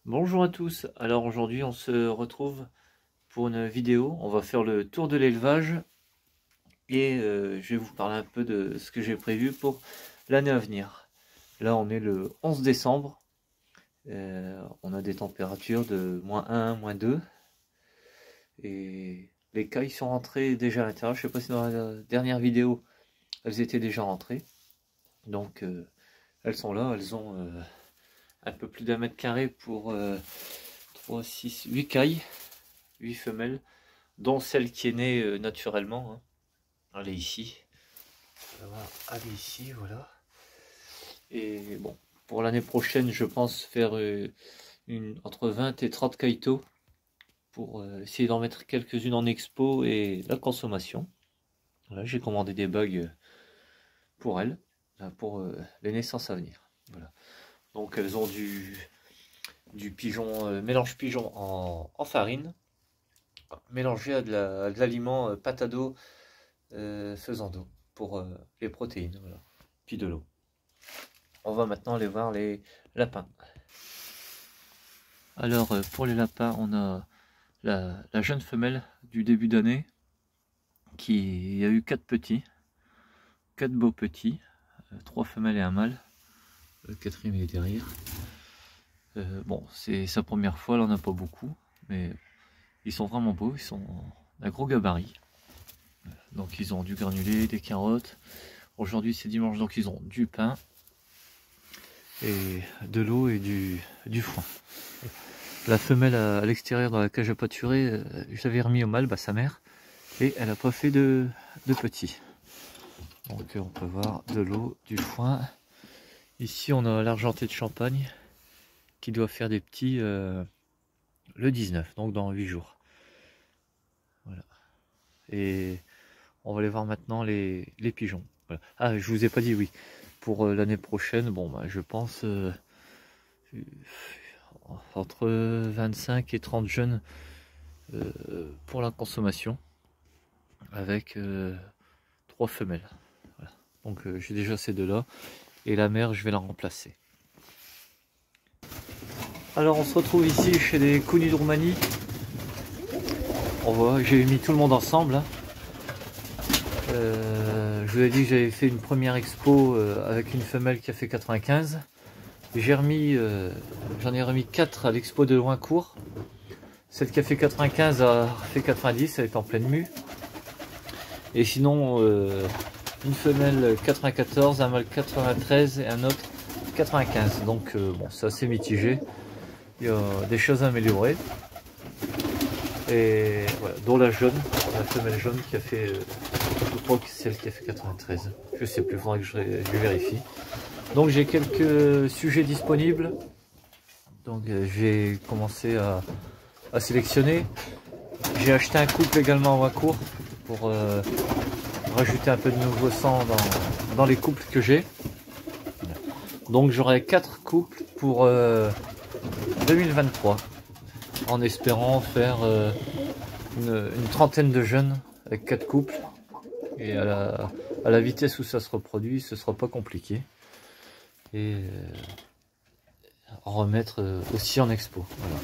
Bonjour à tous, alors aujourd'hui on se retrouve pour une vidéo, on va faire le tour de l'élevage et je vais vous parler un peu de ce que j'ai prévu pour l'année à venir. Là on est le 11 décembre, on a des températures de -1, -2 et les cailles sont rentrées déjà à l'intérieur. Je sais pas si dans la dernière vidéo elles étaient déjà rentrées, donc elles sont là, elles ont un peu plus d'1 mètre carré pour 3, 6, 8 cailles, 8 femelles, dont celle qui est née naturellement, hein. Elle est ici. Elle est ici, voilà. Et bon, pour l'année prochaine, je pense faire entre 20 et 30 kaito pour essayer d'en mettre quelques-unes en expo et la consommation. Voilà, j'ai commandé des bagues pour elles, pour les naissances à venir. Voilà. Donc elles ont du pigeon, mélange pigeon en farine, mélangé à de l'aliment patado faisant d'eau pour les protéines, voilà. Puis de l'eau. On va maintenant aller voir les lapins. Alors pour les lapins, on a la jeune femelle du début d'année qui a eu 4 petits, 4 beaux petits, 3 femelles et un mâle. Le quatrième est derrière. Bon, c'est sa première fois, elle en a pas beaucoup, mais ils sont vraiment beaux, ils sont d'un gros gabarit. Donc ils ont du granulé, des carottes. Aujourd'hui c'est dimanche, donc ils ont du pain et de l'eau et du foin. La femelle à l'extérieur dans la cage à pâturer, je l'avais remis au mâle, sa mère, et elle n'a pas fait de petits. Donc on peut voir de l'eau, du foin. Ici on a l'argenté de Champagne qui doit faire des petits le 19, donc dans 8 jours. Voilà. Et on va aller voir maintenant les pigeons. Voilà. Ah, je vous ai pas dit, oui. Pour l'année prochaine, bon, je pense entre 25 et 30 jeunes pour la consommation, avec 3 femelles. Voilà. Donc j'ai déjà ces deux-là, et la mère, je vais la remplacer. Alors on se retrouve ici chez les Connus de Roumanie. On voit, j'ai mis tout le monde ensemble, hein. Je vous ai dit que j'avais fait une première expo avec une femelle qui a fait 95. J'en ai remis 4 à l'expo de Loincourt. Celle qui a fait 95 a fait 90, elle est en pleine mue. Et sinon, une femelle 94, un mâle 93 et un autre 95. Donc bon, c'est assez mitigé. Il y a des choses à améliorer. Et voilà, dont la jaune, la femelle jaune qui a fait, je crois que c'est celle qui a fait 93. Je sais plus, il faudra que je vérifie. Donc j'ai quelques sujets disponibles. Donc j'ai commencé à sélectionner. J'ai acheté un couple également en Wacourt pour rajouter un peu de nouveau sang dans les couples que j'ai. Donc j'aurai 4 couples pour 2023, en espérant faire une trentaine de jeunes avec 4 couples. Et à la vitesse où ça se reproduit, ce sera pas compliqué. Et en remettre aussi en expo. Voilà.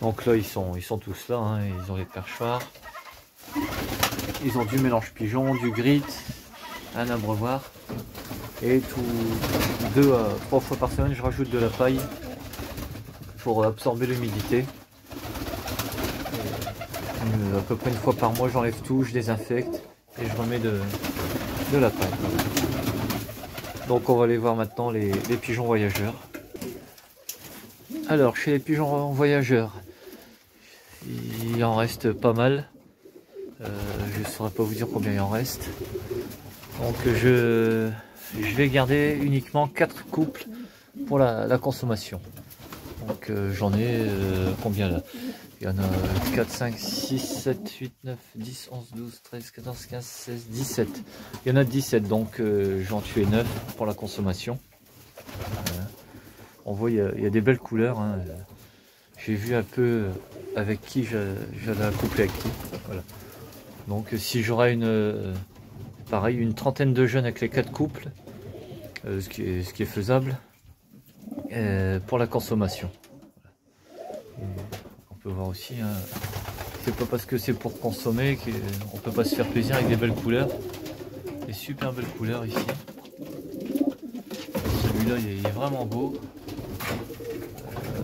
Donc là ils sont tous là, hein, ils ont les perchoirs, ils ont du mélange pigeon, du grit, un abreuvoir, et 2 à 3 fois par semaine je rajoute de la paille pour absorber l'humidité. À peu près une fois par mois j'enlève tout, je désinfecte et je remets de la paille. Donc on va aller voir maintenant les pigeons voyageurs. Alors chez les pigeons voyageurs, il en reste pas mal. Je ne saurais pas vous dire combien il en reste. Donc je vais garder uniquement 4 couples pour la consommation. Donc j'en ai combien là? Il y en a 4, 5, 6, 7, 8, 9, 10, 11, 12, 13, 14, 15, 16, 17. Il y en a 17, donc j'en tuais 9 pour la consommation. On voit, il y a des belles couleurs, hein. J'ai vu un peu avec qui j'allais accoupler avec qui. Voilà. Donc si j'aurais pareil, une trentaine de jeunes avec les 4 couples, ce qui est faisable pour la consommation. peut voir aussi, hein. C'est pas parce que c'est pour consommer qu'on peut pas se faire plaisir avec des belles couleurs. Des super belles couleurs ici. Celui-là il est vraiment beau.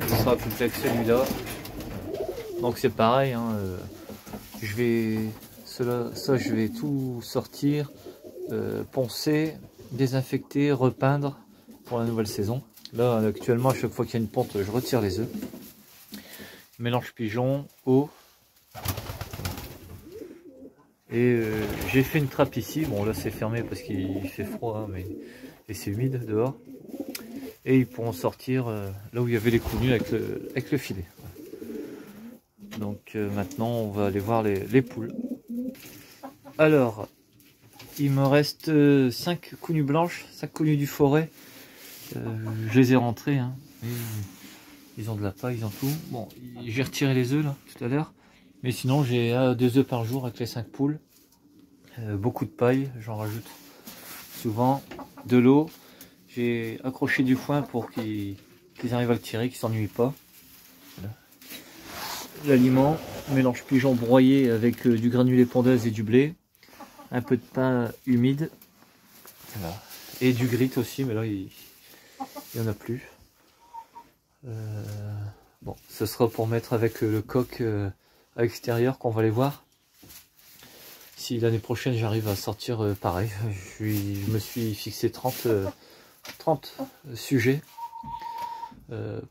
Ce sera plus que celui-là. Donc c'est pareil, hein, je vais je vais tout sortir, poncer, désinfecter, repeindre pour la nouvelle saison. Là actuellement à chaque fois qu'il y a une ponte je retire les œufs. Mélange pigeon, eau. Et j'ai fait une trappe ici, bon là c'est fermé parce qu'il fait froid, hein, et c'est humide dehors. Et ils pourront sortir là où il y avait les coups nus avec le filet. Donc maintenant on va aller voir les poules. Alors, il me reste 5 coups nus blanches, 5 coups nus du forêt. Je les ai rentrés, hein. Ils ont de la paille, ils ont tout. Bon, j'ai retiré les œufs là tout à l'heure. Mais sinon j'ai 2 œufs par jour avec les 5 poules. Beaucoup de paille, j'en rajoute souvent. De l'eau. J'ai accroché du foin pour qu'ils arrivent à le tirer, qu'ils s'ennuient pas. Voilà. L'aliment, mélange pigeon broyé avec du granulé pondeuse et du blé. Un peu de pain humide. Voilà. Et du grit aussi, mais là il n'y en a plus. Bon, ce sera pour mettre avec le coq à l'extérieur qu'on va aller voir. Si l'année prochaine j'arrive à sortir pareil, je me suis fixé 30 sujets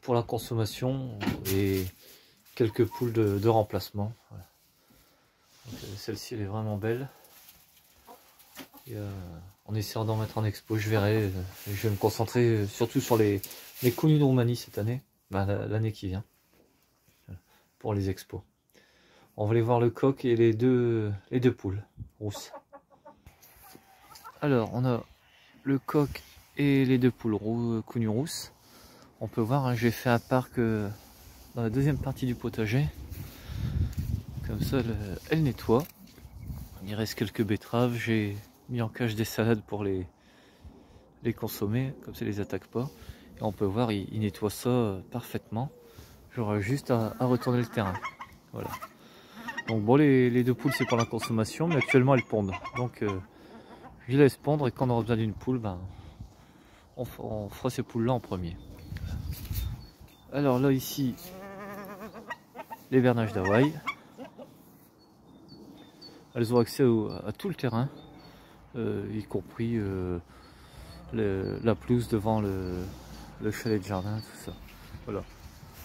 pour la consommation et quelques poules de remplacement. Voilà. Celle-ci elle est vraiment belle. Et, en essayant d'en mettre en expo, je verrai. Je vais me concentrer surtout sur les coups nus de Roumanie cette année, l'année qui vient, pour les expos. On va aller voir le coq et les deux poules rousses. Alors, on a le coq et les 2 poules coups nus rousses. On peut voir, hein, j'ai fait un parc dans la deuxième partie du potager. Comme ça, elle nettoie. Il reste quelques betteraves. J'ai mis en cage des salades pour les consommer, comme ça, ils les attaquent pas. Et on peut voir, il nettoie ça parfaitement. J'aurai juste à retourner le terrain. Voilà. Donc bon, les 2 poules c'est pour la consommation, mais actuellement elles pondent. Donc je les laisse pondre et quand on aura besoin d'une poule, ben, on fera ces poules là en premier. Alors là ici, les bernages d'Hawaï. Elles ont accès à tout le terrain, y compris la pelouse devant le chalet de jardin, tout ça. Voilà.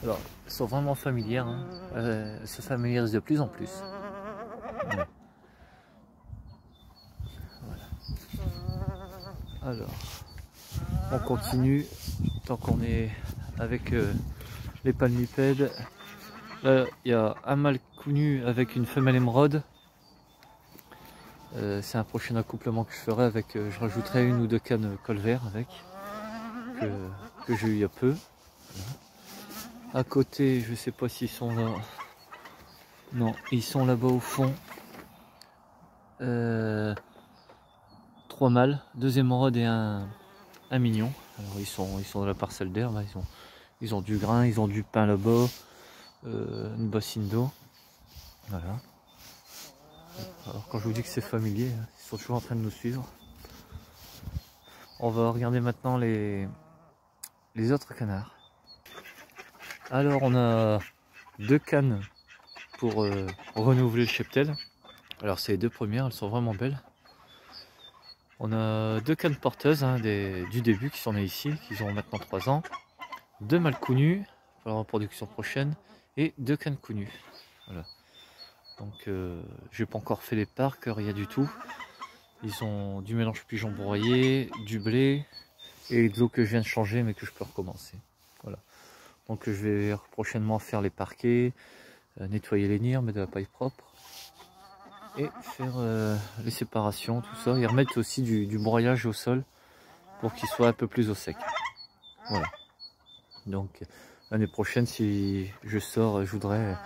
Alors, elles sont vraiment familières, hein. Elles se familiarisent de plus en plus. Voilà. Alors, on continue tant qu'on est avec les palmipèdes. Là, il y a un mâle coup nu avec une femelle émeraude. C'est un prochain accouplement que je ferai avec. Je rajouterai 1 ou 2 cannes colvert avec que j'ai eu il y a peu. Voilà. À côté, je sais pas s'ils sont là. Non, ils sont là-bas au fond. 3 mâles, 2 émeraudes et un mignon. Alors ils sont dans la parcelle d'herbe. Ils ont du grain, ils ont du pain là-bas, une bassine d'eau. Voilà. Alors quand je vous dis que c'est familier, ils sont toujours en train de nous suivre. On va regarder maintenant les autres canards. Alors on a 2 cannes pour renouveler le cheptel. Alors c'est les 2 premières, elles sont vraiment belles. On a 2 cannes porteuses, hein, du début qui sont nées ici, qui ont maintenant 3 ans. 2 mâles coups nus pour la reproduction prochaine et 2 cannes coups nus. Voilà. Donc je n'ai pas encore fait les parcs, rien du tout. Ils ont du mélange pigeon broyé, du blé et de l'eau que je viens de changer mais que je peux recommencer. Voilà. Donc je vais prochainement faire les parquets, nettoyer les nirs, mettre de la paille propre et faire les séparations, tout ça. Et remettre aussi du broyage au sol pour qu'il soit un peu plus au sec. Voilà. Donc l'année prochaine, si je sors, je voudrais,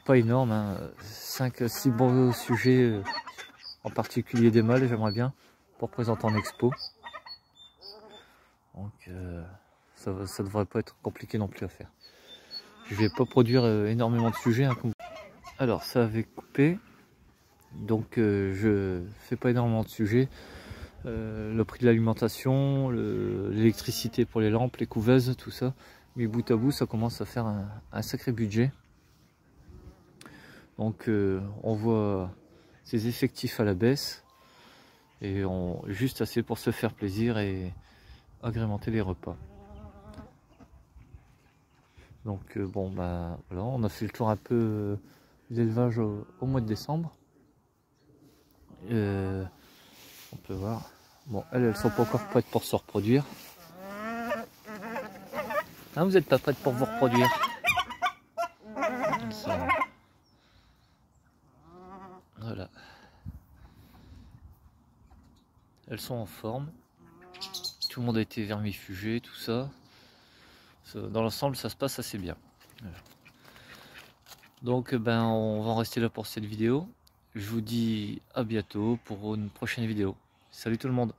pas énorme, hein, 5-6 beaux sujets, en particulier des mâles, j'aimerais bien, pour présenter en expo. Donc ça devrait pas être compliqué non plus à faire. Je vais pas produire énormément de sujets. Hein, comme... Alors ça avait coupé, donc je fais pas énormément de sujets. Le prix de l'alimentation, l'électricité pour les lampes, les couveuses, tout ça. Mais bout à bout, ça commence à faire un sacré budget. Donc on voit ses effectifs à la baisse et juste assez pour se faire plaisir et agrémenter les repas. Donc bon bah voilà, on a fait le tour un peu de l'élevage au mois de décembre. On peut voir. Bon, elles sont pas encore prêtes pour se reproduire. Ah, vous n'êtes pas prêtes pour vous reproduire. Voilà. Elles sont en forme. Tout le monde a été vermifugé, tout ça. Dans l'ensemble, ça se passe assez bien. Voilà. Donc, ben, on va en rester là pour cette vidéo. Je vous dis à bientôt pour une prochaine vidéo. Salut tout le monde.